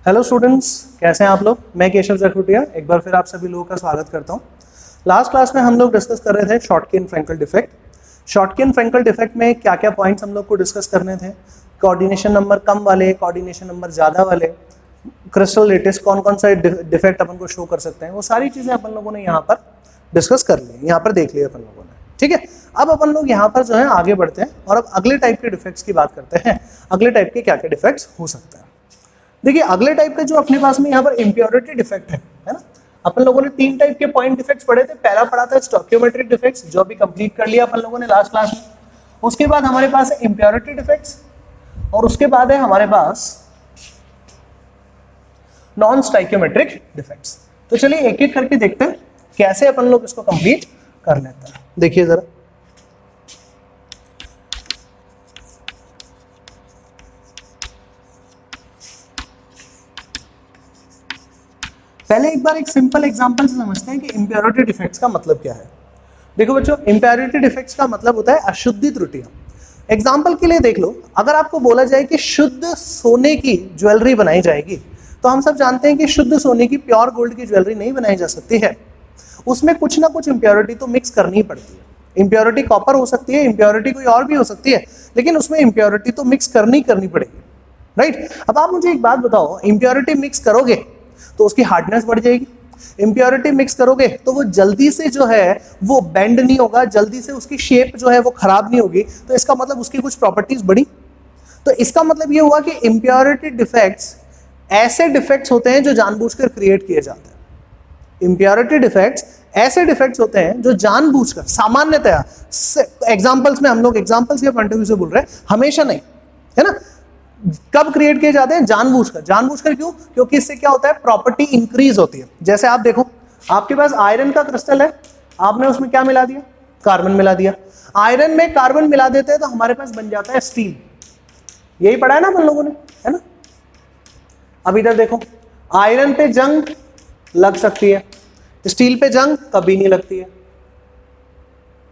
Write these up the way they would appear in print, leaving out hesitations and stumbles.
Hello students, कैसे हैं आप लोग। मैं केशव जखरुटिया एक बार फिर आप सभी लोगों का स्वागत करता हूं। लास्ट क्लास में हम लोग डिस्कस कर रहे थे Schottky and Frenkel defect. Schottky and Frenkel defect में क्या क्या पॉइंट्स हम लोग को डिस्कस करने थे। कोऑर्डिनेशन नंबर कम वाले, कोऑर्डिनेशन नंबर ज़्यादा वाले, क्रिस्टल लेटिस कौन कौन सा डिफेक्ट अपन को शो कर सकते हैं, वो सारी चीज़ें अपन लोगों ने यहाँ पर डिस्कस कर ली, यहाँ पर देख लिया अपन लोगों ने। ठीक है, अब अपन लोग यहाँ पर जो है आगे बढ़ते हैं और अब अगले टाइप के डिफेक्ट्स की बात करते हैं। अगले टाइप के क्या क्या डिफेक्ट्स हो सकते हैं। देखिए, अगले टाइप के जो अपने पास में यहाँ पर इम्प्योरिटी डिफेक्ट है ना। अपन लोगों ने 3 टाइप के पॉइंट डिफेक्ट्स पढ़े थे। पहला पढ़ा था स्टोइकियोमेट्रिक डिफेक्ट्स, जो भी कंप्लीट कर लिया अपन लोगों ने लास्ट क्लास में। उसके बाद हमारे पास है इम्प्योरिटी डिफेक्ट्स और उसके बाद है हमारे पास नॉन स्टोइकियोमेट्रिक डिफेक्ट्स। तो चलिए एक एक करके देखते हैं कैसे अपन लोग इसको कंप्लीट कर लेते हैं। देखिए जरा, पहले एक बार एक सिंपल एग्जांपल से समझते हैं कि इम्प्योरिटी डिफेक्ट्स का मतलब क्या है। देखो बच्चों, इम्प्योरिटी डिफेक्ट्स का मतलब होता है अशुद्धि त्रुटियां। एग्जांपल के लिए देख लो, अगर आपको बोला जाए कि शुद्ध सोने की ज्वेलरी बनाई जाएगी, तो हम सब जानते हैं कि शुद्ध सोने की, प्योर गोल्ड की ज्वेलरी नहीं बनाई जा सकती है। उसमें कुछ ना कुछ इम्प्योरिटी तो मिक्स करनी ही पड़ती है। इम्प्योरिटी कॉपर हो सकती है, इम्प्योरिटी कोई और भी हो सकती है, लेकिन उसमें इम्प्योरिटी तो मिक्स करनी पड़ेगी, राइट। अब आप मुझे एक बात बताओ, इम्प्योरिटी मिक्स करोगे तो उसकी हार्डनेस बढ़ जाएगी। इम्प्योरिटी मिक्स करोगे तो वो जल्दी से जो है वो बेंड नहीं होगा, जल्दी से उसकी शेप जो है वो खराब नहीं होगी। तो इसका मतलब उसकी कुछ प्रॉपर्टीज बढ़ी। तो इसका मतलब ये हुआ कि इम्प्योरिटी डिफेक्ट्स ऐसे डिफेक्ट्स होते हैं जो जानबूझकर क्रिएट किए जाते हैं। इम्प्योरिटी डिफेक्ट्स ऐसे डिफेक्ट्स होते हैं जो जानबूझकर, सामान्यतया एग्जांपल्स में हम लोग एग्जांपल्स के पॉइंट ऑफ व्यू से बोल रहे हैं, हमेशा नहीं, है ना। कब क्रिएट किए जाते हैं? जानबूझकर। जानबूझकर क्यों? क्योंकि इससे क्या होता है, प्रॉपर्टी इंक्रीज होती है। जैसे आप देखो, आपके पास आयरन का क्रिस्टल है, आपने उसमें क्या मिला दिया? कार्बन मिला दिया। आयरन में कार्बन मिला देते हैं तो हमारे पास बन जाता है स्टील। यही पढ़ा है ना अपन लोगों ने, है ना। अब इधर देखो, आयरन पे जंग लग सकती है, स्टील पे जंग कभी नहीं लगती है,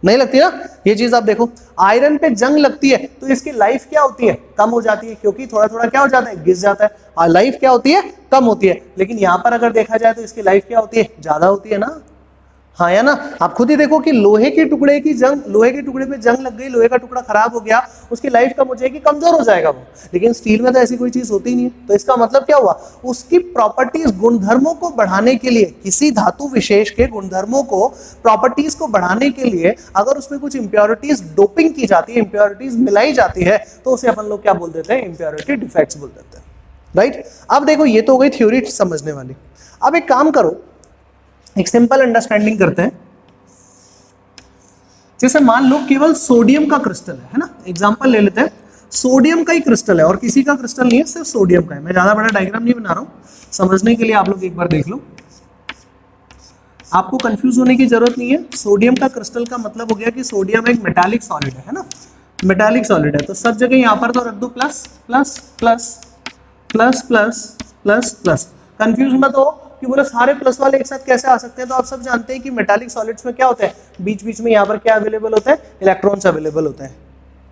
नहीं लगती ना। ये चीज आप देखो, आयरन पे जंग लगती है तो इसकी लाइफ क्या होती है? कम हो जाती है, क्योंकि थोड़ा थोड़ा क्या हो जाता है, घिस जाता है। और लाइफ क्या होती है? कम होती है। लेकिन यहां पर अगर देखा जाए तो इसकी लाइफ क्या होती है? ज्यादा होती है ना। हाँ या ना। आप खुद ही देखो कि लोहे के टुकड़े की जंग, लोहे के टुकड़े पे जंग लग गई, लोहे का टुकड़ा खराब हो गया, उसकी लाइफ कम हो जाएगी, कमजोर हो जाएगा वो। लेकिन स्टील में तो ऐसी कोई चीज होती नहीं है। तो इसका मतलब क्या हुआ, उसकी प्रॉपर्टीज, गुणधर्मों को बढ़ाने के लिए, किसी धातु विशेष के गुणधर्मों को, प्रॉपर्टीज को बढ़ाने के लिए अगर उसमें कुछ इंप्योरिटीज डोपिंग की जाती है, इंप्योरिटीज मिलाई जाती है, तो उसे अपन लोग क्या बोल देते हैं? इंप्योरिटी डिफेक्ट्स बोल देते हैं, राइट। अब देखो, ये तो हो गई थ्योरी समझने वाली। अब एक काम करो, एक सिंपल अंडरस्टैंडिंग करते हैं। जैसे मान लो केवल सोडियम का क्रिस्टल है ना। एग्जांपल ले लेते हैं, सोडियम का ही क्रिस्टल है और किसी का क्रिस्टल नहीं है, सिर्फ सोडियम का है। मैं ज्यादा बड़ा डायग्राम नहीं बना रहा हूं, समझने के लिए आप लोग एक बार देख लो, आपको कंफ्यूज होने की जरूरत नहीं है। सोडियम का क्रिस्टल का मतलब हो गया कि सोडियम एक मेटालिक सॉलिड है ना, मेटालिक सॉलिड है। तो सब जगह यहां पर तो रख दो plus plus plus plus plus plus plus. Confuse मत हो कि बोले सारे प्लस वाले एक साथ कैसे आ सकते हैं। तो आप सब जानते हैं कि मेटालिक सॉलिड्स में क्या होता है, बीच बीच में यहाँ पर क्या अवेलेबल होता है? इलेक्ट्रॉन्स अवेलेबल होते हैं,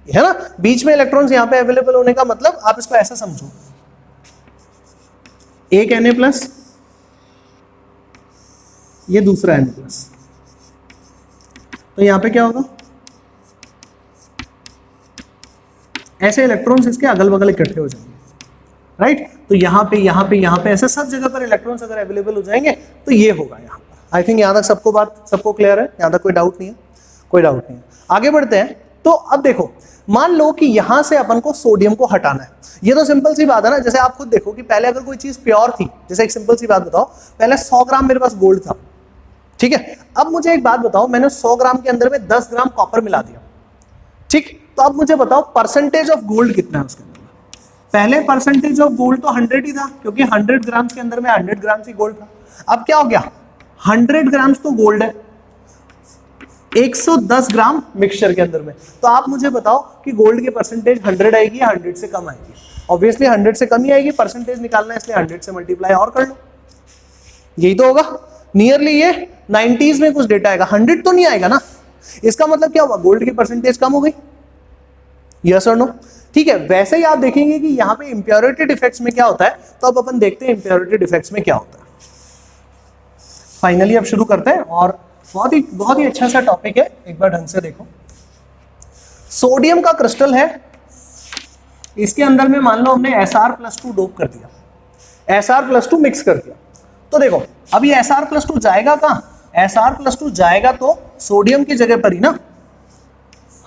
है ना। बीच में इलेक्ट्रॉन्स यहाँ पे अवेलेबल होने का मतलब आप इसको ऐसा समझो, एक Na प्लस, ये दूसरा Na प्लस। तो यहाँ पे क्या होगा, ऐसे इलेक्ट्रॉन्स इसके अगल बगल इकट्ठे हो जाएंगे, राइट। तो यहाँ पे यहाँ पे यहाँ पे ऐसे सब जगह पर इलेक्ट्रॉन्स अगर अवेलेबल हो जाएंगे तो ये होगा यहाँ पर। आई थिंक यहाँ तक सबको बात, सबको क्लियर है, यहाँ तक कोई डाउट नहीं है, कोई डाउट नहीं है। आगे बढ़ते हैं। तो अब देखो, मान लो कि यहां से अपन को सोडियम को हटाना है। ये तो सिंपल सी बात है ना। जैसे आप खुद देखो कि पहले अगर कोई चीज प्योर थी, जैसे एक सिंपल सी बात बताओ, पहले 100 ग्राम मेरे पास गोल्ड था, ठीक है। अब मुझे एक बात बताओ, मैंने 100 ग्राम के अंदर में 10 ग्राम कॉपर मिला दिया, ठीक। तो अब मुझे बताओ परसेंटेज ऑफ गोल्ड कितना है उसके अंदर। पहले परसेंटेज ऑफ गोल्ड तो 100 ही था, क्योंकि 100 ग्राम्स के अंदर में 100 ग्राम्स ही गोल्ड था। अब क्या हो गया, 100 ग्राम्स तो गोल्ड है, 110 ग्राम मिक्सचर के अंदर में। तो आप मुझे बताओ कि गोल्ड की परसेंटेज 100 आएगी या 100 से कम आएगी? ऑब्वियसली 100 से कम ही आएगी, परसेंटेज निकालना है इसलिए 100 से मल्टीप्लाई और कर लो, यही तो होगा। नियरली ये 90s में कुछ डेटा आएगा, 100 तो नहीं आएगा ना। इसका मतलब क्या हुआ, गोल्ड की परसेंटेज कम हो गई, यस और नो। ठीक है, वैसे ही आप देखेंगे कि यहाँ पे इंप्योरिटी डिफेक्ट्स में क्या होता है, तो अब अपन देखते हैं इंप्योरिटी डिफेक्ट्स में क्या होता है। फाइनली अब शुरू करते हैं, और बहुत ही अच्छा सा टॉपिक है, एक बार ढंग से देखो। सोडियम का क्रिस्टल है, इसके अंदर में मान लो हमने Sr+2 डोप कर दिया, Sr+2 मिक्स कर दिया, तो देखो अब ये Sr+2 जाएगा कहाँ, Sr+2 जाएगा तो सोडियम की जगह पर ही ना,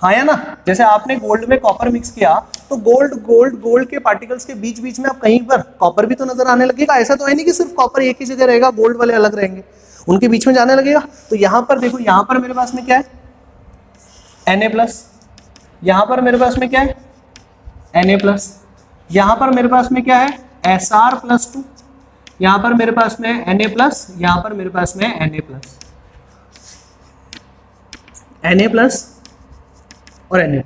हाँ या ना। जैसे आपने गोल्ड में कॉपर मिक्स किया तो गोल्ड के पार्टिकल्स के बीच बीच में आप कहीं पर कॉपर भी तो नजर आने लगेगा। ऐसा तो है नहीं कि सिर्फ कॉपर एक ही जगह रहेगा, गोल्ड वाले अलग रहेंगे, उनके बीच में जाने लगेगा। तो यहां पर देखो, यहां पर मेरे पास में क्या है Na+, यहां पर मेरे पास में क्या है Na+, यहां पर मेरे पास में क्या है Sr+2, यहां पर मेरे पास में Na+, यहां पर मेरे पास में Na+ और Na+,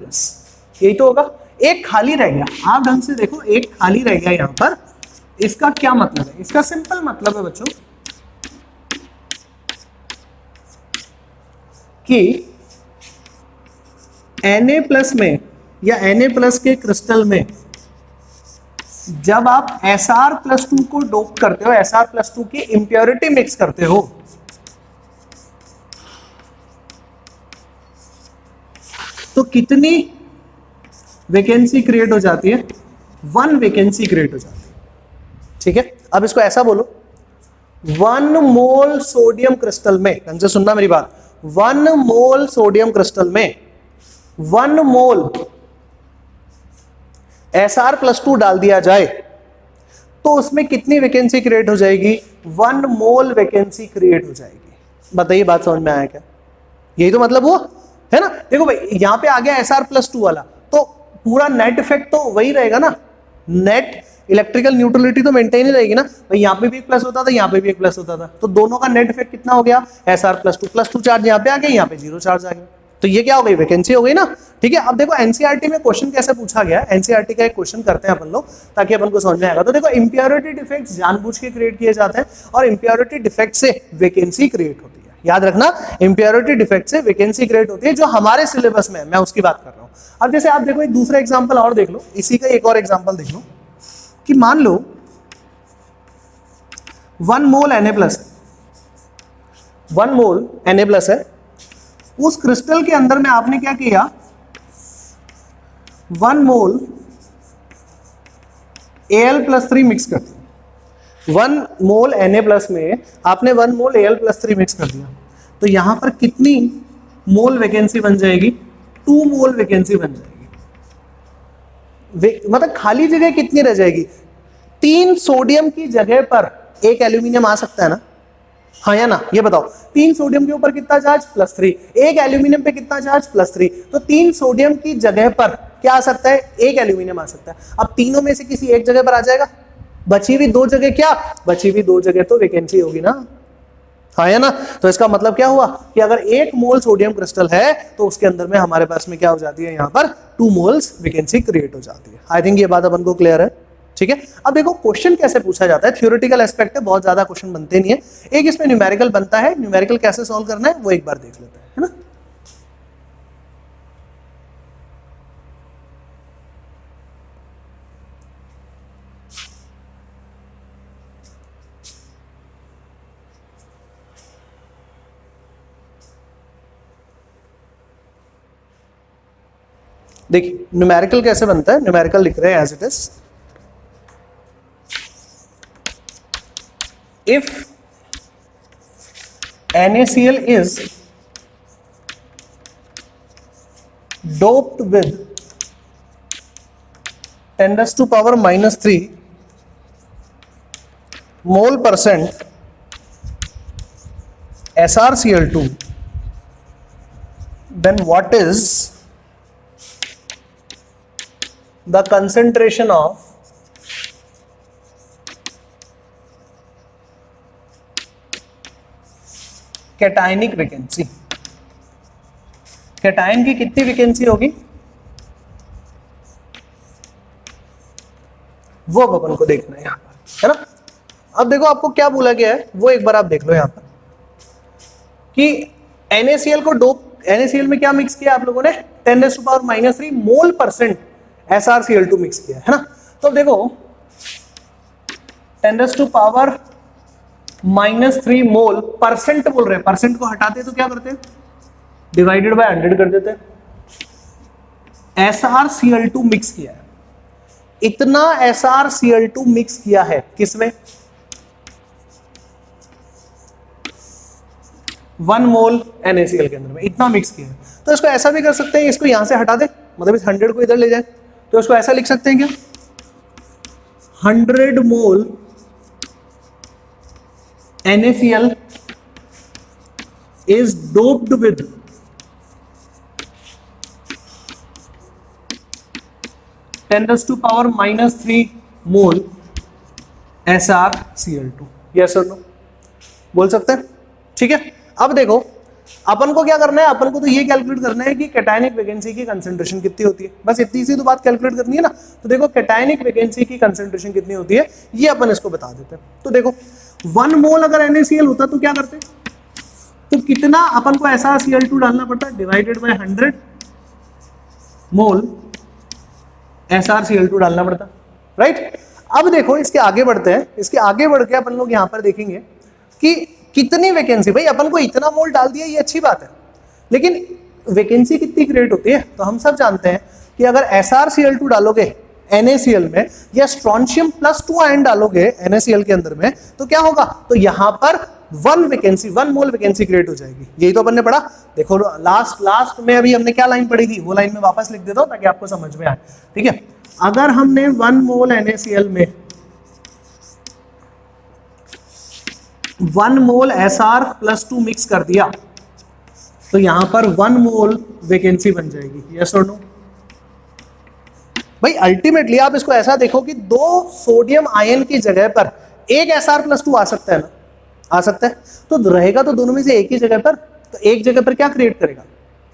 यही तो होगा। एक खाली रह गया, आप ढंग से देखो, एक खाली रह गया यहां पर। इसका क्या मतलब है? इसका सिंपल मतलब है बच्चों कि Na+ में या Na+ के क्रिस्टल में जब आप Sr+2 को डोप करते हो, Sr+2 की इंप्योरिटी मिक्स करते हो, तो कितनी वैकेंसी क्रिएट हो जाती है? 1 वैकेंसी क्रिएट हो जाती है। ठीक है, अब इसको ऐसा बोलो, 1 मोल सोडियम क्रिस्टल में, ढंग से सुनना मेरी बात, 1 मोल सोडियम क्रिस्टल में 1 मोल Sr+2 डाल दिया जाए तो उसमें कितनी वैकेंसी क्रिएट हो जाएगी? 1 मोल वैकेंसी क्रिएट हो जाएगी। बताइए, बात समझ में आया क्या? यही तो मतलब हुआ है ना। देखो भाई, यहां पे आ गया Sr+2 वाला, तो पूरा नेट इफेक्ट तो वही रहेगा ना, नेट इलेक्ट्रिकल न्यूट्रलिटी तो मेंटेन ही रहेगी ना भाई। यहां पे भी एक प्लस होता था, यहां पे भी एक प्लस होता था, तो दोनों का नेट इफेक्ट कितना हो गया? Sr+2 चार्ज यहां पे आ गया, यहां पे 0 चार्ज आ गया, तो ये क्या हो गई? वैकेंसी हो गई ना। ठीक है, अब देखो एनसीईआरटी में क्वेश्चन कैसे पूछा गया, एनसीईआरटी का एक क्वेश्चन करते हैं अपन लोग ताकि अपन को समझ में आएगा। तो देखो, इंप्योरिटी डिफेक्ट्स जानबूझ के क्रिएट किए जाते हैं और इंप्योरिटी डिफेक्ट से वैकेंसी क्रिएट होती है। याद रखना, इंप्योरिटी डिफेक्ट से वैकेंसी क्रिएट होती है, जो हमारे सिलेबस में है, मैं उसकी बात कर रहा हूं। अब जैसे आप देखो, एक दूसरा एग्जांपल और देख लो, इसी का एक और एग्जांपल देख लो कि मान लो 1 मोल Na+, 1 मोल Na+ है, उस क्रिस्टल के अंदर में आपने क्या किया? 1 मोल Al+3 मिक्स कर दिया। 1 मोल Na+ में आपने 1 मोल Al+3 मिक्स कर दिया, तो यहां पर कितनी मोल वैकेंसी बन जाएगी? 2 मोल वैकेंसी बन जाएगी। मतलब खाली जगह कितनी रह जाएगी? 3 सोडियम की जगह पर 1 एल्यूमिनियम आ सकता है ना, हाँ या ना? ये बताओ, 3 सोडियम के ऊपर कितना चार्ज? +3, 1 एल्यूमिनियम पे कितना चार्ज? +3, तो 3 सोडियम की जगह पर क्या आ सकता है? 1 एल्यूमिनियम आ सकता है। अब तीनों में से किसी एक जगह पर आ जाएगा, बची हुई 2 जगह, क्या बची हुई 2 जगह तो वैकेंसी होगी ना, हाँ या ना? तो इसका मतलब क्या हुआ कि अगर 1 मोल सोडियम क्रिस्टल है तो उसके अंदर में हमारे पास में क्या हो जाती है? यहाँ पर 2 मोल्स वैकेंसी क्रिएट हो जाती है। आई थिंक ये बात अपन को क्लियर है। ठीक है, अब देखो क्वेश्चन कैसे पूछा जाता है, थ्योरेटिकल एस्पेक्ट है, बहुत ज्यादा क्वेश्चन बनते नहीं है, एक इसमें न्यूमेरिकल बनता है। न्यूमेरिकल कैसे सॉल्व करना है वो एक बार देख लेते हैं, है ना। देखिए न्यूमेरिकल कैसे बनता है, न्यूमेरिकल लिख रहे हैं as it is, if NaCl is doped with 10⁻³ mole percent SrCl2, then what is the concentration of cationic vacancy? Cation की कितनी वैकेंसी होगी वो अपन को देखना है यहाँ पर, है ना। अब देखो आपको क्या बोला गया है वो एक बार आप देख लो यहाँ पर कि NaCl को डोप, NaCl में क्या मिक्स किया आप लोगों ने? 10⁻³ मोल परसेंट SrCl2 मिक्स किया है ना। तो देखो 10⁻³ मोल, परसेंट बोल रहे हैं, परसेंट को हटाते तो क्या करते हैं, डिवाइडेड बाय 100 कर देते हैं। SrCl2 मिक्स किया है, इतना SrCl2 मिक्स किया है किसमें, 1 मोल NaCl के अंदर में, इतना मिक्स किया है। तो इसको ऐसा भी कर सकते हैं, इसको यहां से हटा दे, मतलब इस 100 को इधर ले जाए, तो इसको ऐसा लिख सकते हैं क्या, 100 मोल NaCl is doped with 10⁻³ mole SrCl2। Yes और नो बोल सकते हैं, ठीक है। अब देखो अपन को क्या करना है, अपन को तो ये कैलकुलेट करना है कि कैटायनिक वैकेंसी की कंसंट्रेशन कितनी होती है, बस इतनी सी तो बात कैलकुलेट करनी है ना। तो देखो कैटायनिक वैकेंसी की कंसंट्रेशन कितनी होती है ये अपन इसको बता देते हैं। तो देखो 1 मोल अगर NaCl होता तो क्या करते, तो कितना अपन को SrCl2 डालना पड़ता है, डिवाइडेड बाय 100 मोल SrCl2 डालना पड़ता, राइट। अब देखो इसके आगे बढ़ते हैं, इसके आगे बढ़ के अपन लोग यहां पर देखेंगे कि कितनी वैकेंसी, भाई अपन को इतना मोल डाल दिया ये अच्छी बात है, लेकिन वैकेंसी कितनी क्रिएट होती है, तो हम सब जानते हैं कि अगर SrCl2 डालोगे NaCl में या स्ट्रोंशियम +2 आयन डालोगे NaCl के अंदर में, तो क्या होगा, तो यहां पर 1 मोल वैकेंसी क्रिएट हो जाएगी। यही तो अपन ने पढ़ा, देखो लास्ट में अभी हमने क्या लाइन पढ़ी थी, वो लाइन में वापस लिख देता हूं ताकि आपको समझ में आए, ठीक है। अगर हमने 1 मोल NaCl में 1 मोल Sr+2 मिक्स कर दिया, तो यहां पर 1 मोल वैकेंसी बन जाएगी। यस और नो भाई, अल्टीमेटली आप इसको ऐसा देखो कि 2 सोडियम आयन की जगह पर एक Sr+2 आ सकता है ना, आ सकता है, तो रहेगा तो दोनों में से एक ही जगह पर, तो एक जगह पर क्या क्रिएट करेगा,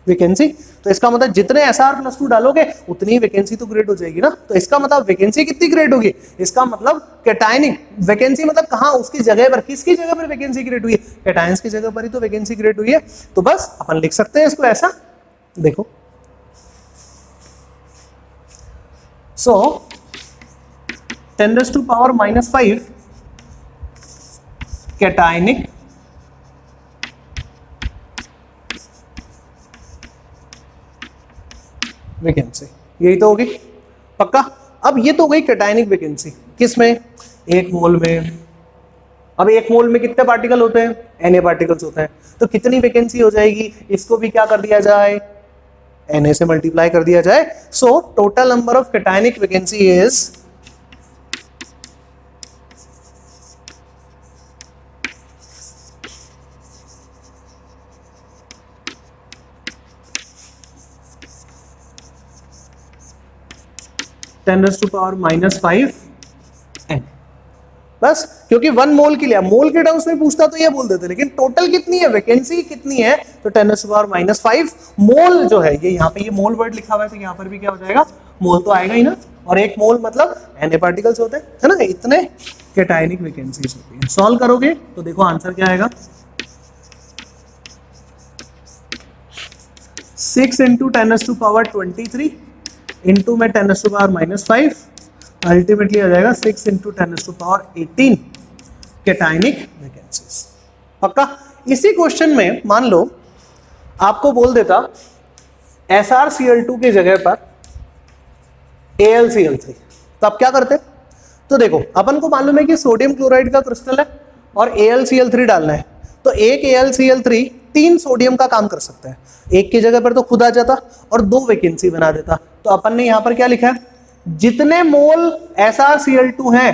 वैकेंसी। तो इसका मतलब जितने Sr+2 डालोगे उतनी वैकेंसी तो क्रिएट हो जाएगी ना। तो इसका मतलब वैकेंसी कितनी क्रिएट होगी, इसका मतलब कैटायनिक वैकेंसी, मतलब कहां, उसकी जगह पर, किसकी जगह पर वैकेंसी क्रिएट हुई है, कैटायंस की जगह पर ही तो वैकेंसी क्रिएट हुई है। तो बस अपन लिख सकते हैं इसको ऐसा, देखो सो 10⁻⁵ कैटायनिक वैकेंसी, यही तो होगी पक्का। अब ये तो हो गई कैटायनिक वैकेंसी, किसमें, 1 मोल में। अब 1 मोल में कितने पार्टिकल होते हैं, Na पार्टिकल्स होते हैं, तो कितनी वैकेंसी हो जाएगी, इसको भी क्या कर दिया जाए, Na से मल्टीप्लाई कर दिया जाए। So total number of cationic vacancy is 10⁻⁵ n। बस क्योंकि 1 मोल के लिए, मोल के टर्म्स में पूछता तो ये बोल देते, लेकिन टोटल कितनी है, वैकेंसी कितनी है, तो 10⁻⁵ मोल जो है, ये यहाँ पे ये मोल वर्ड लिखा हुआ है, तो यहाँ पर भी क्या हो जाएगा, मोल तो आएगा ही ना। और 1 मोल मतलब Na पार्टिकल्स होते हैं, है ना, इतने कैटायनिक वैकेंसीज होती है। सॉल्व करोगे तो देखो आंसर क्या आएगा, 6 × 10⁻23 इंटू में 10⁻⁵, अल्टीमेटली आ जाएगा 6 × 10⁻18 कैटायनिक वैकेंसीज। पक्का। इसी क्वेश्चन में मान लो आपको बोल देता SrCl2 की जगह पर AlCl3, तो आप क्या करते, तो देखो अपन को मालूम है कि सोडियम क्लोराइड का क्रिस्टल है और AlCl3 डालना है, तो एक AlCl3 3 सोडियम का काम कर सकता है, एक की जगह पर तो खुद आ जाता और 2 वैकेंसी बना देता। तो अपन ने यहां पर क्या लिखा है, जितने मोल SrCl2 हैं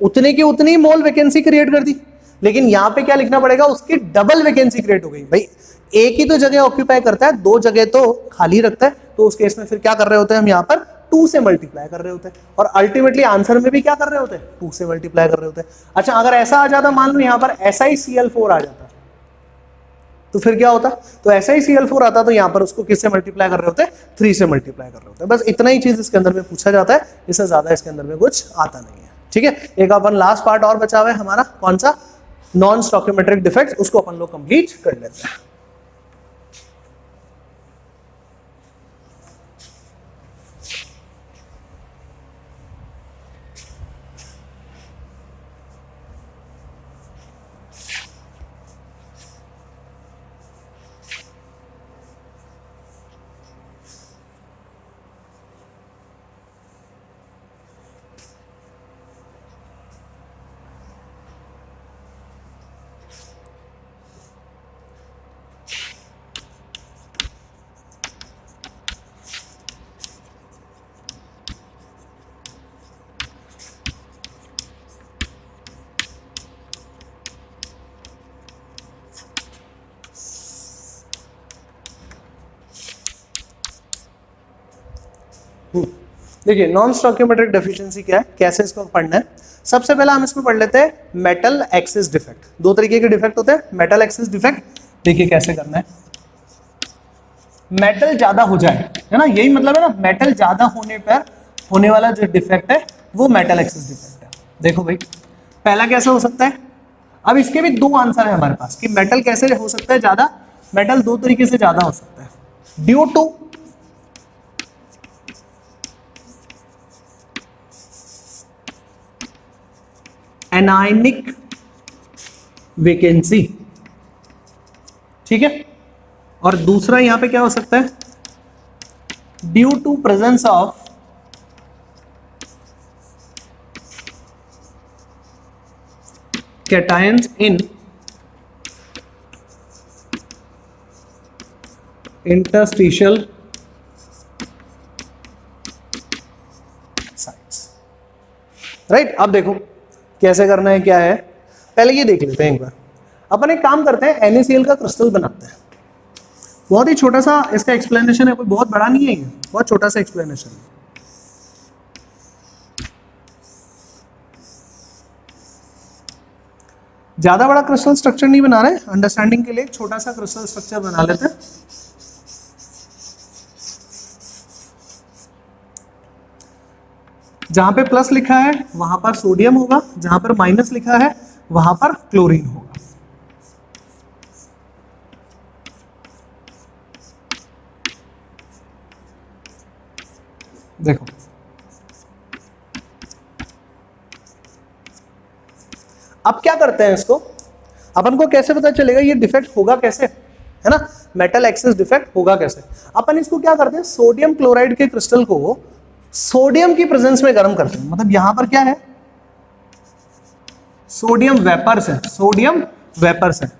उतने की उतनी मोल वैकेंसी क्रिएट कर दी, लेकिन यहां पे क्या लिखना पड़ेगा, उसकी डबल वैकेंसी क्रिएट हो गई। भाई एक ही तो जगह ऑक्यूपाई करता है, 2 जगह तो खाली रखता है, तो उस केस में फिर क्या कर रहे होते हैं हम, यहाँ पर 2 से मल्टीप्लाई कर रहे होते हैं, और अल्टीमेटली आंसर में भी क्या कर रहे होते हैं, 2 से मल्टीप्लाई कर रहे होते हैं। अच्छा अगर ऐसा आ जाता, मान लो यहाँ पर SiCl4 आ जाता, तो फिर क्या होता, तो SiCl4 आता तो यहाँ पर उसको किससे मल्टीप्लाई कर रहे होते हैं, 3 से मल्टीप्लाई कर रहे होते हैं। बस इतना ही चीज इसके अंदर में पूछा जाता है, इससे ज्यादा इसके अंदर में कुछ आता नहीं है। ठीक है, एक अपन लास्ट पार्ट और बचा हुआ है हमारा, कौन सा, नॉन स्टोइकियोमेट्रिक डिफेक्ट्स, उसको अपन लोग कंप्लीट कर लेते हैं। देखिए नॉन स्टोइकियोमेट्रिक डेफिशिएंसी क्या है, कैसे इसको पढ़ना है। सबसे पहले हम इसमें पढ़ लेते हैं मेटल एक्सिस डिफेक्ट। दो तरीके के डिफेक्ट होते हैं, मेटल एक्सिस डिफेक्ट। देखिए कैसे करना है, मेटल ज्यादा हो जाए, है ना, यही मतलब है ना, मेटल ज्यादा होने पर होने वाला जो डिफेक्ट है वो मेटल एक्सिस डिफेक्ट है। देखो भाई पहला कैसे हो सकता है, अब इसके भी दो आंसर है हमारे पास कि मेटल कैसे हो सकता है ज्यादा। मेटल दो तरीके से ज्यादा हो सकता है, ड्यू टू एनायनिक वेकेंसी, ठीक है, और दूसरा यहां पे क्या हो सकता है, due to presence of cations in interstitial sites, right. अब देखो कैसे करना है, क्या है, पहले ये देख लेते हैं एक बार। अपन एक काम करते हैं, NaCl का क्रिस्टल बनाते हैं। बहुत ही छोटा सा इसका एक्सप्लेनेशन है, कोई बहुत बड़ा नहीं है, ये बहुत छोटा सा एक्सप्लेनेशन है। ज्यादा बड़ा क्रिस्टल स्ट्रक्चर नहीं बना रहे, अंडरस्टैंडिंग के लिए एक छोटा सा क्रिस्टल स्ट्रक्चर बना लेते हैं। जहां पे प्लस लिखा है वहां पर सोडियम होगा, जहां पर माइनस लिखा है वहां पर क्लोरीन होगा। देखो अब क्या करते हैं इसको, अपन को कैसे पता चलेगा ये डिफेक्ट होगा कैसे, है ना, मेटल एक्सिस डिफेक्ट होगा कैसे। अपन इसको क्या करते हैं, सोडियम क्लोराइड के क्रिस्टल को सोडियम की प्रेजेंस में गर्म करते हैं। मतलब यहां पर क्या है, सोडियम वेपर्स है, सोडियम वेपर्स है,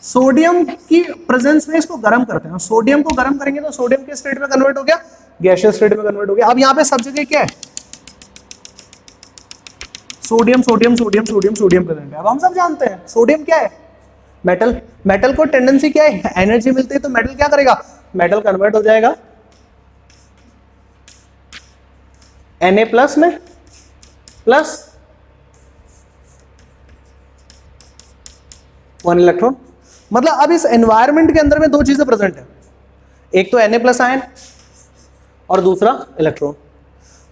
सोडियम की प्रेजेंस में इसको गर्म करते हैं। सोडियम को गर्म करेंगे तो सोडियम के स्टेट में कन्वर्ट हो गया, गैसियस स्टेट में कन्वर्ट हो गया। अब यहां पे सब जगह क्या है, sodium sodium sodium sodium sodium present है। अब हम सब जानते हैं सोडियम क्या है, मेटल। मेटल को टेंडेंसी क्या है, एनर्जी मिलती है तो मेटल क्या करेगा, मेटल कन्वर्ट हो जाएगा Na प्लस में प्लस 1 इलेक्ट्रॉन। मतलब अब इस एनवायरनमेंट के अंदर में दो चीजें प्रेजेंट है, एक तो Na प्लस आयन और दूसरा इलेक्ट्रॉन।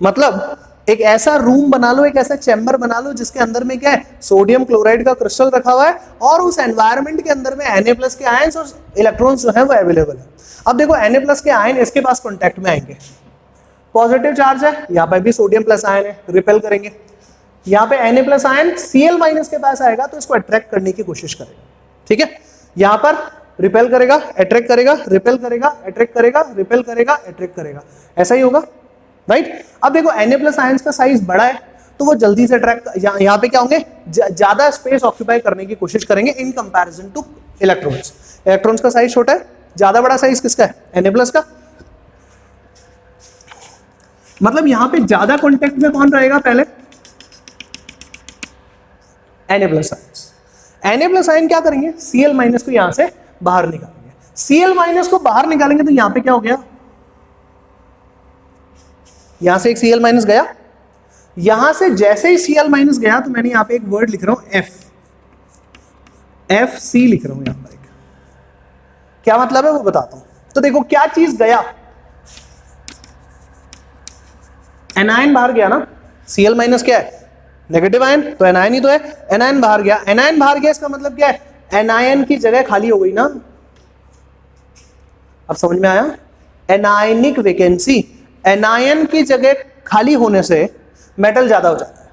मतलब एक ऐसा रूम बना लो, एक ऐसा चैम्बर बना लो जिसके अंदर में क्या है, सोडियम क्लोराइड का क्रिस्टल रखा हुआ है और उस एनवायरनमेंट के अंदर में Na प्लस के आयंस और इलेक्ट्रॉन्स जो है वो अवेलेबल है। अब देखो Na प्लस के आयन इसके पास कांटेक्ट में आएंगे, पॉजिटिव चार्ज है, यहाँ पे भी सोडियम प्लस आयन है, रिपेल करेंगे। यहाँ पे Na plus ion Cl minus के पास आएगा तो इसको अट्रैक्ट करने की कोशिश करेगा, ठीक है। यहाँ पर रिपेल करेगा, अट्रैक्ट करेगा, रिपेल करेगा, अट्रैक्ट करेगा, रिपेल करेगा, अट्रैक्ट करेगा, ऐसा ही होगा, राइट। अब देखो Na प्लस आयंस का साइज बड़ा है तो वो जल्दी से अट्रैक्ट, यहाँ पे क्या होंगे, ज्यादा स्पेस ऑक्यूपाई करने की कोशिश करेंगे in comparison two electrons. Electrons का साइज छोटा है, ज्यादा बड़ा साइज किसका है, Na प्लस का। मतलब यहां पे ज्यादा कांटेक्ट में कौन रहेगा, पहले Na plus ion. Na plus ion क्या करेंगे, Cl माइनस को यहां से बाहर निकालेंगे। Cl माइनस को बाहर निकालेंगे तो यहां पे क्या हो गया, यहां से एक Cl माइनस गया, यहां से जैसे ही Cl माइनस गया तो मैंने यहां पे एक वर्ड लिख रहा हूं FC लिख रहा हूं यहां पर। क्या मतलब है वो बताता हूं। तो देखो क्या चीज गया, एनायन बाहर गया ना, Cl माइनस क्या है, नेगेटिव आयन, तो एनायन ही तो है, एनायन बाहर गया। एनायन बाहर गया इसका मतलब क्या है, एनायन की जगह खाली हो गई ना। अब समझ में आया, एनायनिक वैकेंसी, एनायन की जगह खाली होने से मेटल ज्यादा हो जाता है।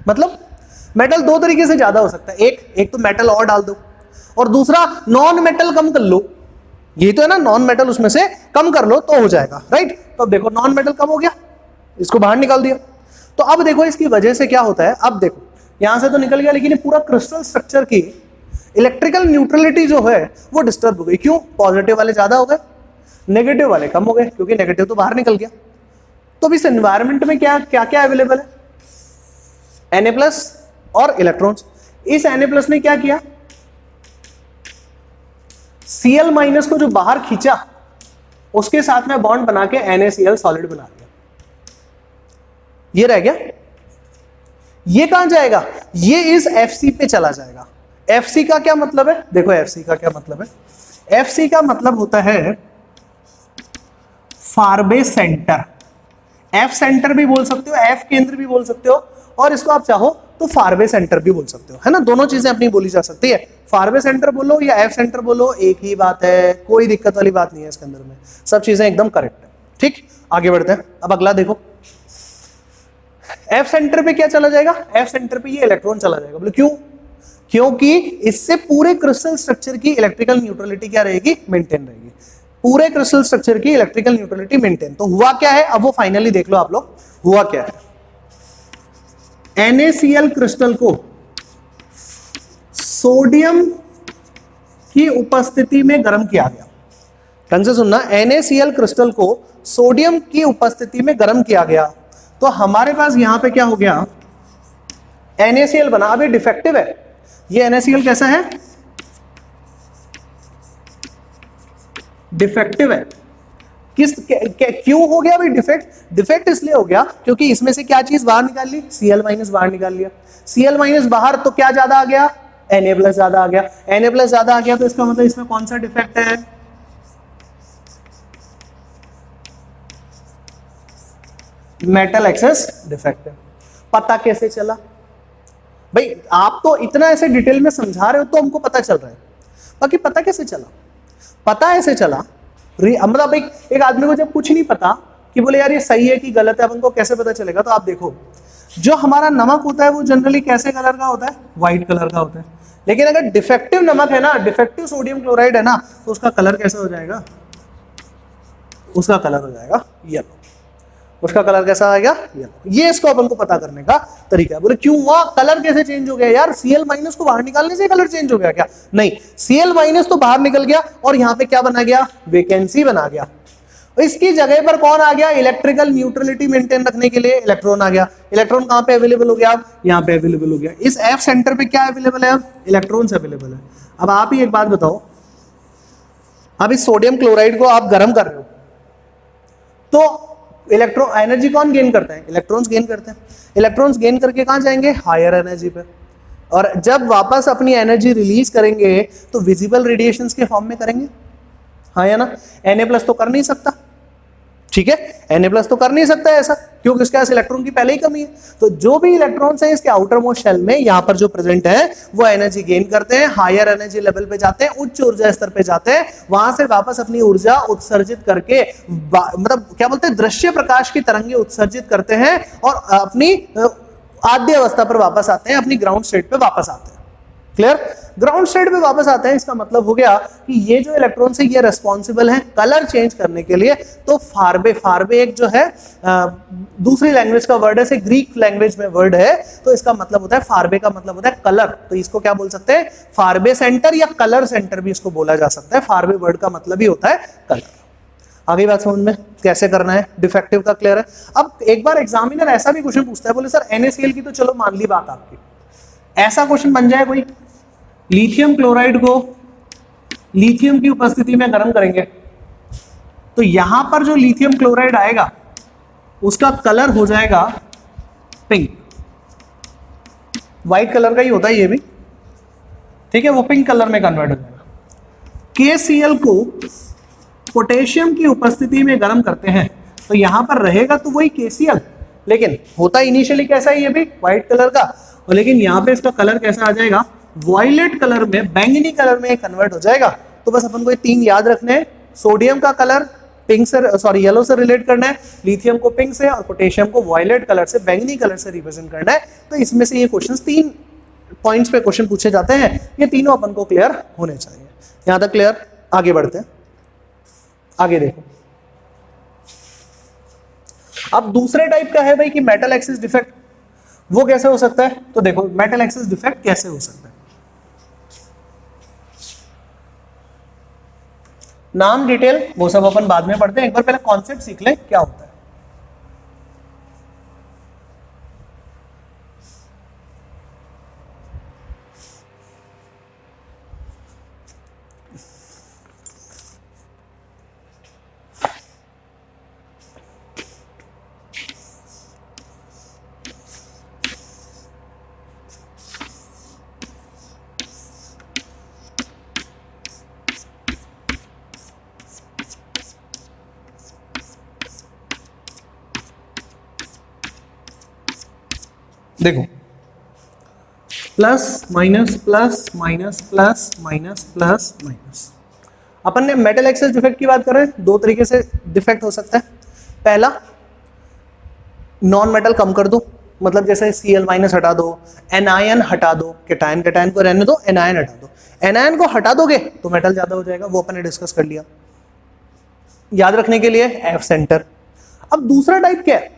मतलब मेटल दो तरीके से ज्यादा हो सकता है, एक तो मेटल और डाल दो और दूसरा नॉन मेटल कम कर लो। ये तो है ना, नॉन मेटल उसमें से कम कर लो तो हो जाएगा, राइट। तो अब देखो नॉन मेटल कम हो गया, इसको बाहर निकाल दिया। तो अब देखो इसकी वजह से क्या होता है, अब देखो यहां से तो निकल गया लेकिन पूरा क्रिस्टल स्ट्रक्चर की इलेक्ट्रिकल न्यूट्रलिटी जो है वो डिस्टर्ब हो गई। क्यों, पॉजिटिव वाले ज्यादा हो गए, नेगेटिव वाले कम हो गए, क्योंकि नेगेटिव तो बाहर निकल गया। तो अब इस एनवायरनमेंट में क्या क्या क्या अवेलेबल है, Na प्लस और इलेक्ट्रॉन्स। इस Na प्लस ने क्या किया, Cl माइनस को जो बाहर खींचा उसके साथ में बॉन्ड बना के NaCl सॉलिड बना दिया, ये रह गया। ये कहां जाएगा? ये इस FC पे चला जाएगा। FC का क्या मतलब है? देखो FC का क्या मतलब है। FC का मतलब होता है फारबे सेंटर। F सेंटर भी बोल सकते हो, F केंद्र भी बोल सकते हो, और इसको आप चाहो तो फारबे सेंटर भी बोल सकते हो, है ना। दोनों चीजें अपनी बोली जा सकती है। फारबे सेंटर बोलो या F सेंटर बोलो, एक ही बात है, कोई दिक्कत वाली बात नहीं है इसके अंदर में, सब चीजें एकदम करेक्ट है। ठीक, आगे बढ़ते हैं। अब अगला देखो, F सेंटर पे क्या चला जाएगा? F सेंटर पे ये इलेक्ट्रॉन चला जाएगा। बोले क्यों? क्योंकि इससे पूरे क्रिस्टल स्ट्रक्चर की इलेक्ट्रिकल न्यूट्रलिटी क्या रहेगी? मेंटेन रहेगी। पूरे क्रिस्टल स्ट्रक्चर की इलेक्ट्रिकल न्यूट्रलिटी मेंटेन। तो हुआ क्या है, अब वो फाइनली देख लो आप लोग, हुआ क्या है। NaCl क्रिस्टल को सोडियम की उपस्थिति में गर्म किया गया। ढंग से सुनना, NaCl क्रिस्टल को सोडियम की उपस्थिति में गर्म किया गया, तो हमारे पास यहां पे क्या हो गया? NaCl बना। अभी डिफेक्टिव है ये NaCl, कैसा है? डिफेक्टिव है। क्यों हो गया भाई डिफेक्ट? डिफेक्ट इसलिए हो गया क्योंकि इसमें से क्या चीज बाहर निकाल ली? Cl- बाहर निकाल लिया। Cl- बाहर, तो क्या ज्यादा आ गया? Na+ ज्यादा आ गया। Na+ ज्यादा आ गया, तो इसका मतलब इसमें कौन सा डिफेक्ट है? मेटल एक्सेस डिफेक्ट है। पता कैसे चला भाई? आप तो इतना ऐसे डिटेल में समझा रहे हो तो हमको पता चल रहा है, बाकी पता कैसे चला? पता ऐसे चला, मतलब एक आदमी को जब कुछ नहीं पता कि बोले यार ये सही है कि गलत है, अपन को कैसे पता चलेगा? तो आप देखो, जो हमारा नमक होता है वो जनरली कैसे कलर का होता है? व्हाइट कलर का होता है। लेकिन अगर डिफेक्टिव नमक है ना, डिफेक्टिव सोडियम क्लोराइड है ना, तो उसका कलर कैसा हो जाएगा? उसका कलर हो जाएगा येलो। उसका कलर कैसा आएगा? येलो। ये इसको अपन को पता करने का तरीका है। बोले क्यों हुआ? कलर कैसे चेंज हो गया यार? Cl- को बाहर निकालने से कलर चेंज हो गया क्या? नहीं, Cl- तो बाहर निकल गया और यहां पे क्या बना गया? वैकेंसी बना गया। इसकी जगह पर कौन आ गया? इलेक्ट्रिकल न्यूट्रलिटी मेंटेन रखने के लिए इलेक्ट्रॉन आ गया। इलेक्ट्रॉन कहां पे अवेलेबल हो गया? अब यहां पे अवेलेबल हो गया। इस F सेंटर पे क्या अवेलेबल है? अब इलेक्ट्रॉन्स अवेलेबल है। अब आप ही एक बात बताओ, अब इस सोडियम क्लोराइड को आप गर्म कर रहे हो, तो इलेक्ट्रॉन एनर्जी कौन गेन करते हैं? इलेक्ट्रॉन्स गेन करते हैं। इलेक्ट्रॉन्स गेन करके कहां जाएंगे? हायर एनर्जी पे। और जब वापस अपनी एनर्जी रिलीज करेंगे तो विजिबल रेडिएशंस के फॉर्म में करेंगे, हाँ या ना? Na+ तो कर नहीं सकता, ठीक है, Na+ तो कर नहीं सकता ऐसा, क्योंकि इसके पास इलेक्ट्रॉन की पहले ही कमी है। तो जो भी इलेक्ट्रॉन्स हैं इसके आउटर मोस्ट शेल में यहां पर जो प्रेजेंट है वो एनर्जी गेन करते हैं, हायर एनर्जी लेवल पे जाते हैं, उच्च ऊर्जा स्तर पे जाते हैं, वहां से वापस अपनी ऊर्जा उत्सर्जित करके, मतलब क्या बोलते हैं, दृश्य प्रकाश की तरंगे उत्सर्जित करते हैं और अपनी आद्य अवस्था पर वापस आते हैं, अपनी ग्राउंड स्टेट पे वापस आते हैं। क्लियर? ग्राउंड स्टेट पे वापस आते हैं, इसका मतलब हो गया कि ये जो इलेक्ट्रॉन है ये रिस्पॉन्सिबल है कलर चेंज करने के लिए। तो फारबे एक जो है दूसरी लैंग्वेज का वर्ड है, से ग्रीक लैंग्वेज में वर्ड है, तो इसका मतलब होता है फारबे का मतलब होता है कलर। तो इसको क्या बोल सकते हैं? फारबे सेंटर या कलर सेंटर भी इसको बोला जा सकता है। फारबे वर्ड का मतलब ही होता है कलर। आगे बात समझ में कैसे करना है? डिफेक्टिव का क्लियर है। अब एक बार एग्जामिनर ऐसा भी क्वेश्चन पूछता है, बोले सर NaCl की तो चलो मान ली बात आपकी, ऐसा क्वेश्चन बन जाए कोई, लिथियम क्लोराइड को लिथियम की उपस्थिति में गर्म करेंगे, तो यहां पर जो लिथियम क्लोराइड आएगा उसका कलर हो जाएगा पिंक। व्हाइट कलर का ही होता है ये भी, ठीक है, वो पिंक कलर में कन्वर्ट हो जाएगा। KCl को पोटेशियम की उपस्थिति में गर्म करते हैं, तो यहां पर रहेगा तो वही KCl, लेकिन होता इनिशियली कैसा है? ये भी व्हाइट कलर का, और लेकिन यहां पे इसका कलर कैसा आ जाएगा? वॉयलेट कलर में, बैंगनी कलर में कन्वर्ट हो जाएगा। तो बस अपन को ये तीन याद रखने हैं, सोडियम का कलर पिंक से, सॉरी येलो से रिलेट करना है, लिथियम को पिंक से और पोटेशियम को वॉयलेट कलर से, बैंगनी कलर से रिप्रेजेंट करना है। तो इसमें से ये क्वेश्चंस 3 पॉइंट्स पे क्वेश्चन पूछे जाते हैं, ये तीनों अपन को क्लियर होने चाहिए। यहां तक क्लियर? आगे बढ़ते हैं, आगे देखो। अब दूसरे टाइप का है भाई कि मेटल एक्सिस डिफेक्ट, वो कैसे हो सकता है? तो देखो मेटल एक्सिस डिफेक्ट कैसे हो सकता है, नाम डिटेल वो सब अपन बाद में पढ़ते हैं, एक बार पहले कॉन्सेप्ट सीख लें क्या होता है। देखो plus minus plus minus plus minus plus minus. अपन ने मेटल एक्सेस डिफेक्ट की बात कर रहे हैं, दो तरीके से डिफेक्ट हो सकता है। पहला, नॉन मेटल कम कर दो, मतलब जैसे Cl माइनस हटा दो, एनायन हटा दो, कैटायन कैटायन को रहने दो, एनायन हटा दो। एनायन को हटा दोगे तो मेटल ज्यादा हो जाएगा, वो अपन ने डिस्कस कर लिया। याद रखने के लिए एफ सेंटर। अब दूसरा टाइप क्या है?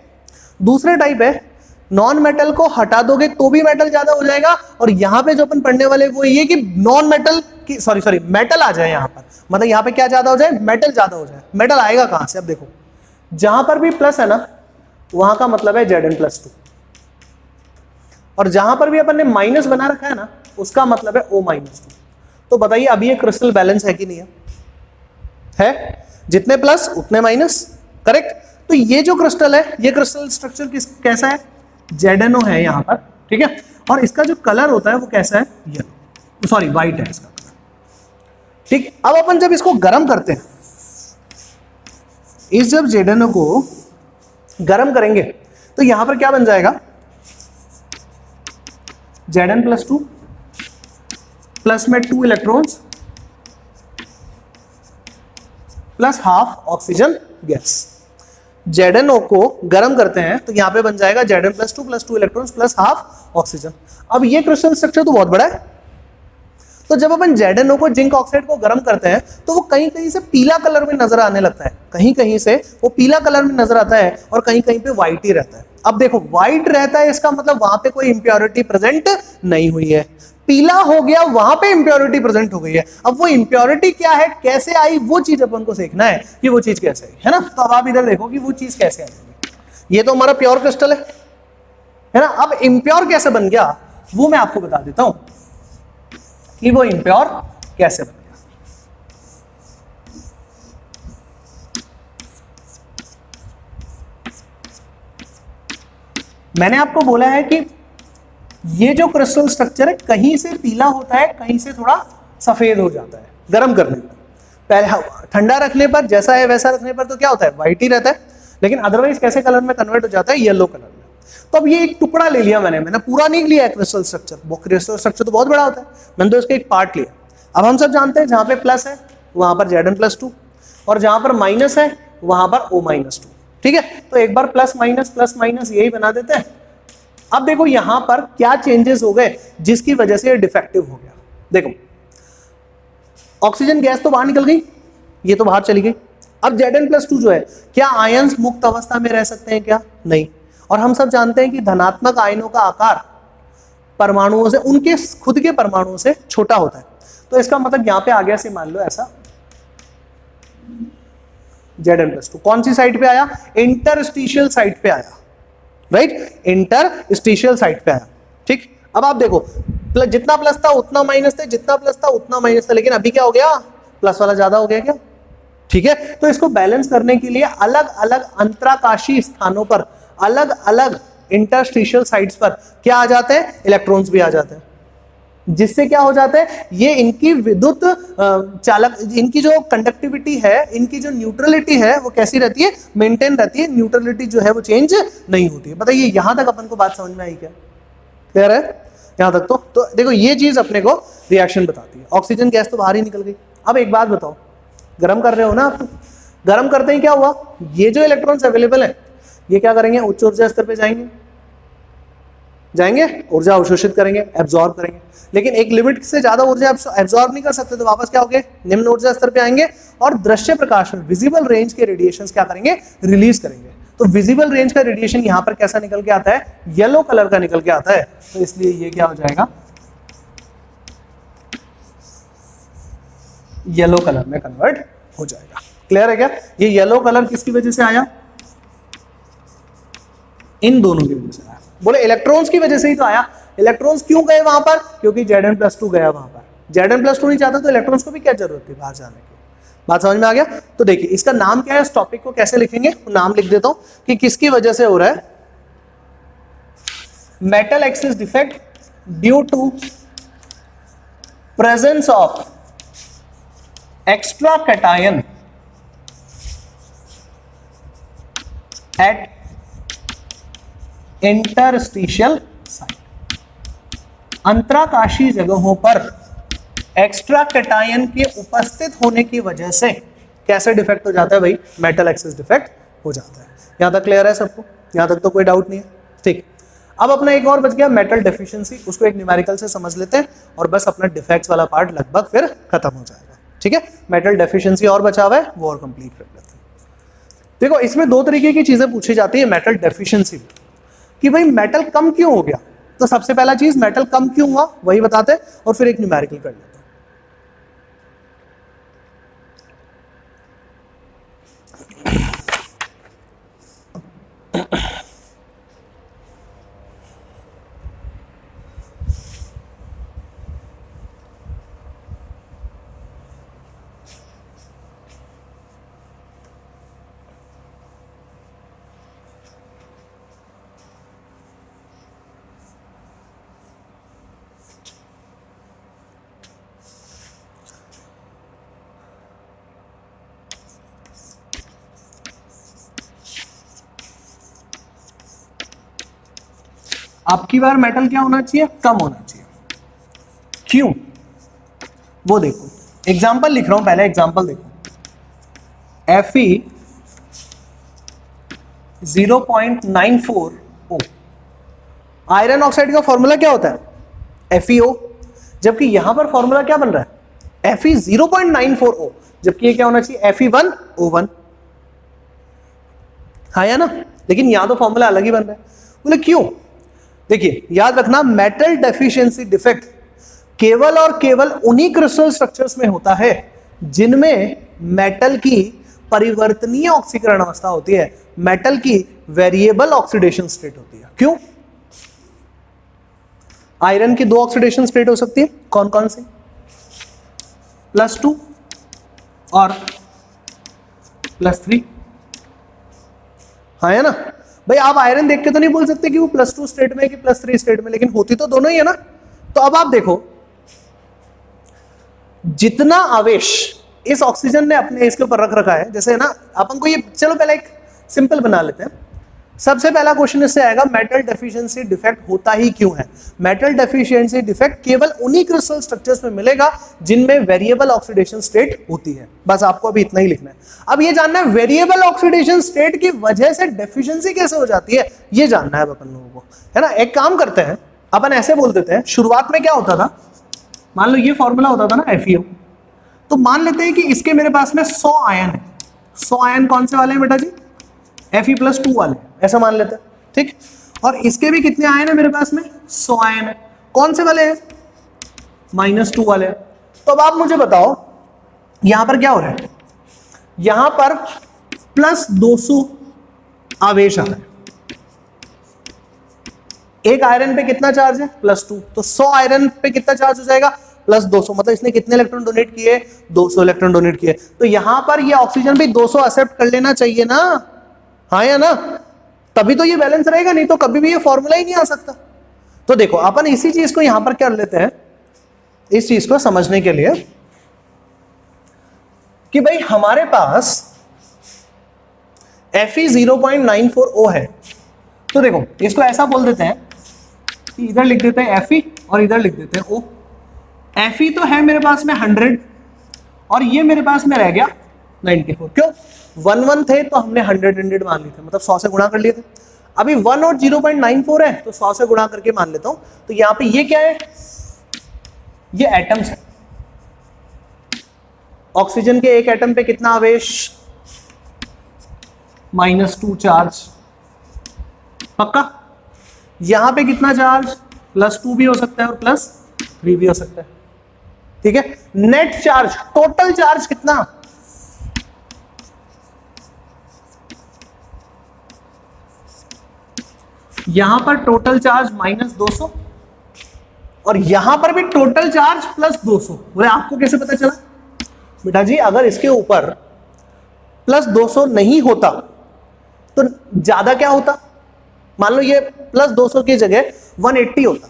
दूसरा टाइप है नॉन मेटल को हटा दोगे तो भी मेटल ज्यादा हो जाएगा, और यहां पे जो अपन पढ़ने वाले वो ये कि नॉन मेटल की सॉरी मेटल आ जाए यहां पर, मतलब यहां पे क्या ज्यादा हो जाए? मेटल ज्यादा हो जाए। मेटल आएगा कहां से? अब देखो जहां पर भी प्लस है ना वहां का मतलब है Zn+2, और जहां पर भी अपन ने माइनस बना रखा है ना उसका मतलब है O-2। तो बताइए अभी ये क्रिस्टल बैलेंस है कि नहीं है? है, जितने प्लस उतने माइनस, करेक्ट। तो ये जो क्रिस्टल है, ये क्रिस्टल स्ट्रक्चर कैसा है? ZnO है यहां पर, ठीक है। और इसका जो कलर होता है वो कैसा है? येलो, सॉरी व्हाइट है इसका कलर, ठीक। अब अपन जब इसको गर्म करते हैं, इस जब ZnO को गर्म करेंगे तो यहां पर क्या बन जाएगा? Zn+2 प्लस में 2 electrons plus half oxygen gas. ZnO को गर्म करते हैं तो यहां पे बन जाएगा Zn+2 plus 2 electrons plus half oxygen. अब ये क्रिस्टल स्ट्रक्चर तो बहुत बड़ा है, तो जब अपन ZnO को जिंक ऑक्साइड को गर्म करते हैं तो वो कहीं कहीं से पीला कलर में नजर आने लगता है, कहीं कहीं से वो पीला कलर में नजर आता है और कहीं कहीं पे व्हाइट ही रहता है। अब देखो व्हाइट रहता है इसका मतलब वहां पे कोई इंप्योरिटी प्रेजेंट नहीं हुई है, पीला हो गया वहां पे इंप्योरिटी प्रेजेंट हो गई है। अब वो इंप्योरिटी क्या है, कैसे आई, वो चीज अपन को सीखना है कि वो चीज कैसे आई, है ना। तो अब आप इधर देखो कि वो चीज कैसे आई। ये तो हमारा प्योर क्रिस्टल है ना। अब इम्प्योर कैसे बन गया वो मैं आपको बता देता हूं कि वो इम्प्योर कैसे बन गया। मैंने आपको बोला है कि ये जो क्रिस्टल स्ट्रक्चर है कहीं से पीला होता है, कहीं से थोड़ा सफेद हो जाता है गर्म करने पर। पहले ठंडा रखने पर जैसा है वैसा रखने पर तो क्या होता है? व्हाइट ही रहता है, लेकिन अदरवाइज कैसे कलर में कन्वर्ट हो जाता है? येलो कलर में। तो अब ये एक टुकड़ा ले लिया मैंने पूरा नहीं लिया है क्रिस्टल स्ट्रक्चर, वो क्रिस्टल स्ट्रक्चर तो बहुत बड़ा होता है, मैंने तो इसका एक पार्ट लिया। अब हम सब जानते हैं जहां पे प्लस है वहां पर Zn+2 और जहां पर माइनस है वहां पर O-2, ठीक है। तो एक बार प्लस माइनस यही बना देते हैं। अब देखो यहां पर क्या चेंजेस हो गए जिसकी वजह से ये डिफेक्टिव हो गया। देखो ऑक्सीजन गैस तो बाहर निकल गई, ये तो बाहर चली गई। अब Zn+2 जो है, क्या आयंस मुक्त अवस्था में रह सकते हैं? क्या नहीं। और हम सब जानते हैं कि धनात्मक आयनों का आकार परमाणुओं से, उनके खुद के परमाणुओं से छोटा होता है। तो इसका मतलब यहां पे आ गया, से मान लो ऐसा Zn+2 कौन सी साइड पे आया? इंटरस्टिशियल साइड पे आया, राइट, इंटरस्टिशियल साइड पे आया, ठीक। अब आप देखो जितना प्लस था उतना माइनस थे, जितना प्लस था उतना माइनस था, लेकिन अभी क्या हो गया? प्लस वाला ज्यादा हो गया क्या? ठीक है। तो इसको बैलेंस करने के लिए अलग अलग अंतराकाशीय स्थानों पर, अलग अलग इंटरस्टिशियल साइड्स पर क्या आ जाते हैं? इलेक्ट्रॉन्स भी आ जाते हैं, जिससे क्या हो जाता है? ये इनकी विद्युत चालक, इनकी जो कंडक्टिविटी है, इनकी जो न्यूट्रलिटी है वो कैसी रहती है? मेंटेन रहती है। न्यूट्रलिटी जो है वो चेंज नहीं होती है। बताइए यहां तक अपन को बात समझ में आई क्या? क्लियर है यहां तक? तो देखो ये चीज अपने को रिएक्शन बताती है। ऑक्सीजन गैस तो बाहर ही निकल गई। अब एक बात बताओ, गर्म कर रहे हो ना आप, गर्म करते ही क्या हुआ? ये जो इलेक्ट्रॉन्स अवेलेबल है ये क्या करेंगे? उच्च ऊर्जा स्तर पे जाएंगे, ऊर्जा अवशोषित करेंगे, एब्जॉर्ब करेंगे। लेकिन एक लिमिट से ज्यादा ऊर्जा एब्जॉर्ब नहीं कर सकते, तो वापस क्या हो गए? निम्न ऊर्जा स्तर पे आएंगे और दृश्य प्रकाश में विजिबल रेंज के रेडिएशंस क्या करेंगे? रिलीज करेंगे। तो विजिबल रेंज का रेडिएशन यहां पर कैसा निकल के आता है? येलो कलर का निकल के आता है। तो इसलिए ये क्या हो जाएगा? येलो कलर में कन्वर्ट हो जाएगा। क्लियर है क्या? ये येलो कलर किसकी वजह से आया? इन दोनों की वजह से आया। बोले इलेक्ट्रॉन्स की वजह से ही तो आया। इलेक्ट्रॉन्स क्यों गए वहां पर? क्योंकि Zn+2 गया वहां पर। Zn+2 नहीं चाहता तो इलेक्ट्रॉन्स को भी क्या जरूरत थी बाहर जाने की। बात समझ में आ गया? तो देखिए इसका नाम क्या है, इस टॉपिक को कैसे लिखेंगे? नाम लिख देता हूं कि किसकी वजह से हो रहा है। Metal excess defect due to presence of extra cation at interstitial site. अंतराकाशीय जगहों पर एक्स्ट्रा कैटायन के उपस्थित होने की वजह से कैसे डिफेक्ट हो जाता है भाई? मेटल एक्सिस डिफेक्ट हो जाता है। यहां तक क्लियर है सबको? यहां तक तो कोई डाउट नहीं है, ठीक। अब अपना एक और बच गया मेटल डेफिशिएंसी, उसको एक न्यूमेरिकल से समझ लेते हैं और बस अपना डिफेक्ट्स वाला पार्ट लगभग फिर खत्म हो जाएगा, ठीक है। मेटल डेफिशिएंसी और बचा हुआ है, वो और कंप्लीट कर लेते हैं। देखो इसमें दो तरीके की चीजें पूछी जाती है मेटल डेफिशिएंसी में, कि भाई मेटल कम क्यों हो गया। तो सबसे पहला चीज मेटल कम क्यों हुआ वही बताते हैं और फिर एक न्यूमेरिकल कर लेते हैं। आपकी बार मेटल क्या होना चाहिए? कम होना चाहिए। क्यों? वो देखो, एग्जांपल लिख रहा हूं, पहले एग्जांपल देखो। Fe 0.94O, आयरन ऑक्साइड का फॉर्मूला क्या होता है? FeO, जबकि यहां पर फॉर्मूला क्या बन रहा है? Fe 0.94O, जबकि ये क्या होना चाहिए? Fe1O1, हाँ या ना? लेकिन यहां तो फॉर्मूला अलग ही बन रहा है। बोले क्यों? देखिए याद रखना, मेटल डेफिशिएंसी डिफेक्ट केवल और केवल उन्हीं क्रिस्टल स्ट्रक्चर्स में होता है जिनमें मेटल की परिवर्तनीय ऑक्सीकरण अवस्था होती है, मेटल की वेरिएबल ऑक्सीडेशन स्टेट होती है। क्यों? आयरन की दो ऑक्सीडेशन स्टेट हो सकती है, कौन कौन सी? +2 और +3, हाँ है ना भाई? आप आयरन देख के तो नहीं बोल सकते कि वो +2 स्टेट में कि +3 स्टेट में, लेकिन होती तो दोनों ही है ना। तो अब आप देखो, जितना आवेश इस ऑक्सीजन ने अपने इसके ऊपर रख रखा है, जैसे है ना, अपन को ये, चलो पहले एक सिंपल बना लेते हैं। सबसे पहला क्वेश्चन इससे आएगा, मेटल डेफिशिएंसी डिफेक्ट होता ही क्यों है? मेटल डेफिशिएंसी डिफेक्ट केवल उन्हीं क्रिस्टल स्ट्रक्चर्स में मिलेगा जिनमें वेरिएबल ऑक्सीडेशन स्टेट होती है। बस आपको अभी इतना ही लिखना है। अब ये जानना है वेरिएबल ऑक्सीडेशन स्टेट की वजह से डेफिशिएंसी कैसे हो जाती है, ये जानना है अपन लोगों को, है ना। एक काम करते हैं, अपन ऐसे बोल देते हैं, शुरुआत में क्या होता था, मान लो ये फॉर्मूला होता था ना FeO, तो मान लेते हैं कि इसके मेरे पास में 100 आयन है। 100 आयन कौन से वाले हैं बेटा जी? Fe+2 वाले, ऐसा मान लेते हैं, ठीक। और इसके भी कितने आयन है मेरे पास में? 100 आयन है। कौन से वाले हैं? -2 वाले हैं। तो अब आप मुझे बताओ यहां पर क्या हो रहा है? यहां पर +200 आवेश आ रहा है। एक आयरन पे कितना चार्ज है? +2, तो 100 आयरन पे कितना चार्ज हो जाएगा? +200, मतलब इसने कितने इलेक्ट्रॉन डोनेट किए? 200 इलेक्ट्रॉन डोनेट किए। तो यहां पर ये ऑक्सीजन भी 200 एक्सेप्ट कर लेना चाहिए ना, हाँ या ना? तभी तो ये बैलेंस रहेगा, नहीं तो कभी भी ये फॉर्मूला ही नहीं आ सकता। तो देखो अपन इसी चीज को यहां पर कर लेते हैं, इस चीज को समझने के लिए कि भाई हमारे पास Fe 0.94O है। तो देखो इसको ऐसा बोल देते हैं कि इधर लिख देते हैं Fe और इधर लिख देते हैं O। Fe तो है मेरे पास में 100 और ये मेरे पास में रह गया 94। क्यों? 1 थे तो हमने 100 मान लिए थे, मतलब 100 से गुणा कर लिए थे। अभी 1 और 0.94 है तो 100 से गुणा करके मान लेता हूं। तो यहां पे ये क्या है? ये एटम्स है। ऑक्सीजन के एक एटम पे कितना आवेश? -2 चार्ज, पक्का। यहां पे कितना चार्ज? +2 भी हो सकता है और +3 भी हो सकता है, ठीक है। नेट चार्ज, टोटल चार्ज कितना? यहां पर टोटल चार्ज -200 और यहां पर भी टोटल चार्ज +200। बोले आपको कैसे पता चला? बेटा जी अगर इसके ऊपर +200 नहीं होता तो ज्यादा क्या होता? मान लो ये +200 की जगह 180 होता,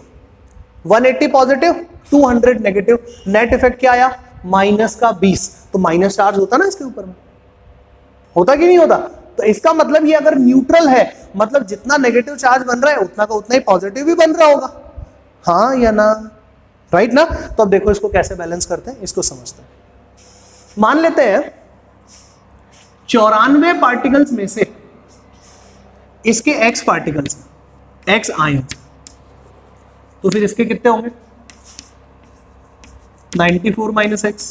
180 पॉजिटिव 200 नेगेटिव, नेट इफेक्ट क्या आया? -20। तो माइनस चार्ज होता ना इसके ऊपर में, होता कि नहीं होता? तो इसका मतलब ये अगर न्यूट्रल है, मतलब जितना नेगेटिव चार्ज बन रहा है उतना का उतना ही पॉजिटिव भी बन रहा होगा, हाँ या ना, राइट ना। तो अब देखो इसको कैसे बैलेंस करते हैं, इसको समझते हैं। मान लेते हैं 94 पार्टिकल्स में से इसके x पार्टिकल्स, x आयन, तो फिर इसके कितने होंगे 94 माइनस x,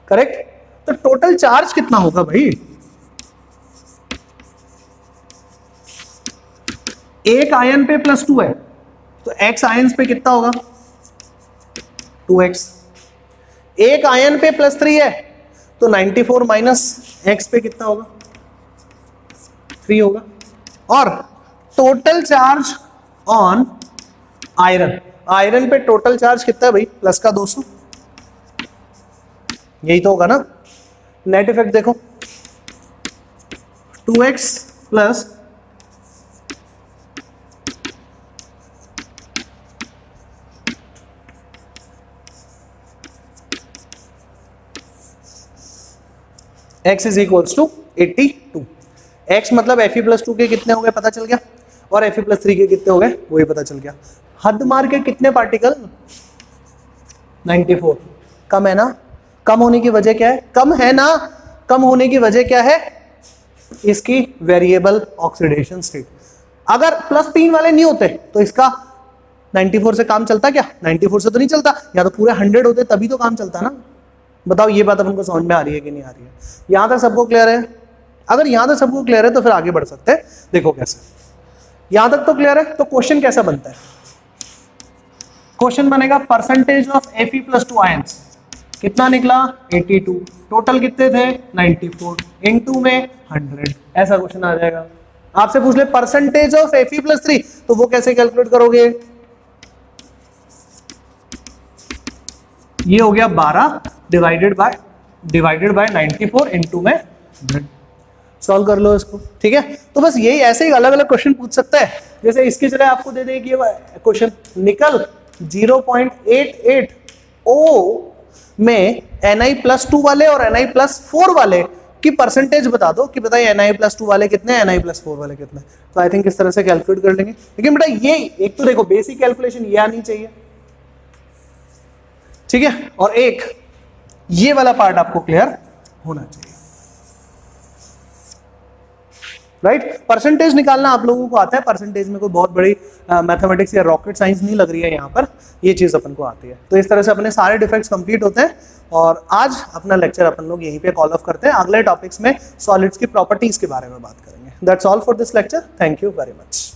करेक्ट। तो टोटल चार्ज कितना होगा भाई, एक आयन पे +2 है तो x आयन पे कितना होगा 2x, एक आयन पे +3 है तो 94 माइनस x पे कितना होगा 3 होगा। और total charge on iron, iron पे टोटल चार्ज कितना है भाई प्लस का 200, यही तो होगा ना। नेट इफेक्ट देखो 2x plus x is equals to 82। x मतलब Fe+2 के कितने हो गए पता चल गया, और Fe+3 के कितने हो गए वही पता चल गया। हद मार के कितने पार्टिकल 94, कम है ना। कम होने की वजह क्या है, कम है ना, कम होने की वजह क्या है, इसकी वेरिएबल ऑक्सीडेशन स्टेट। अगर +3 वाले नहीं होते तो इसका 94 से काम चलता क्या, 94 से तो नहीं चलता, या तो पूरे 100 होते तभी तो काम चलता ना। बताओ ये बात अपन को समझ में आ रही है कि नहीं आ रही है, यहां तक सबको क्लियर है। अगर यहां तक सबको क्लियर है तो फिर आगे बढ़ सकते हैं। देखो कैसे, यहां तक तो क्लियर है, तो क्वेश्चन कैसा बनता है, क्वेश्चन बनेगा परसेंटेज ऑफ Fe+2 आयंस, कितना निकला 82, टोटल कितने थे 94, इनटू में 100, ऐसा क्वेश्चन आ जाएगा। आपसे पूछ ले परसेंटेज ऑफ Fe+3 तो वो कैसे कैलकुलेट करोगे, ये हो गया 12 डिवाइडेड बाय 94 इनटू में 100। सॉल्व कर लो इसको, ठीक है। तो बस यही ऐसे ही अलग अलग क्वेश्चन पूछ सकता है। जैसे इसके जगह आपको दे देगी क्वेश्चन, निकल 0.88 O में Ni+2 वाले और Ni+4 वाले की परसेंटेज बता दो कि बताइए Ni+2 वाले कितने, Ni+4 वाले कितने। तो आई थिंक इस तरह से कैलकुलेट कर लेंगे। लेकिन बेटा ये एक तो देखो बेसिक कैलकुलेशन ये आनी चाहिए, ठीक है, और एक ये वाला पार्ट आपको क्लियर होना चाहिए, राइट। परसेंटेज निकालना आप लोगों को आता है, परसेंटेज में कोई बहुत बड़ी मैथमेटिक्स या रॉकेट साइंस नहीं लग रही है, यहाँ पर ये चीज अपन को आती है। तो इस तरह से अपने सारे डिफेक्ट्स कंप्लीट होते हैं, और आज अपना लेक्चर अपन लोग यहीं पे कॉल ऑफ करते हैं। अगले टॉपिक्स में सॉलिड्स की प्रॉपर्टीज के बारे में बात करेंगे। That's all for this lecture, thank you very much.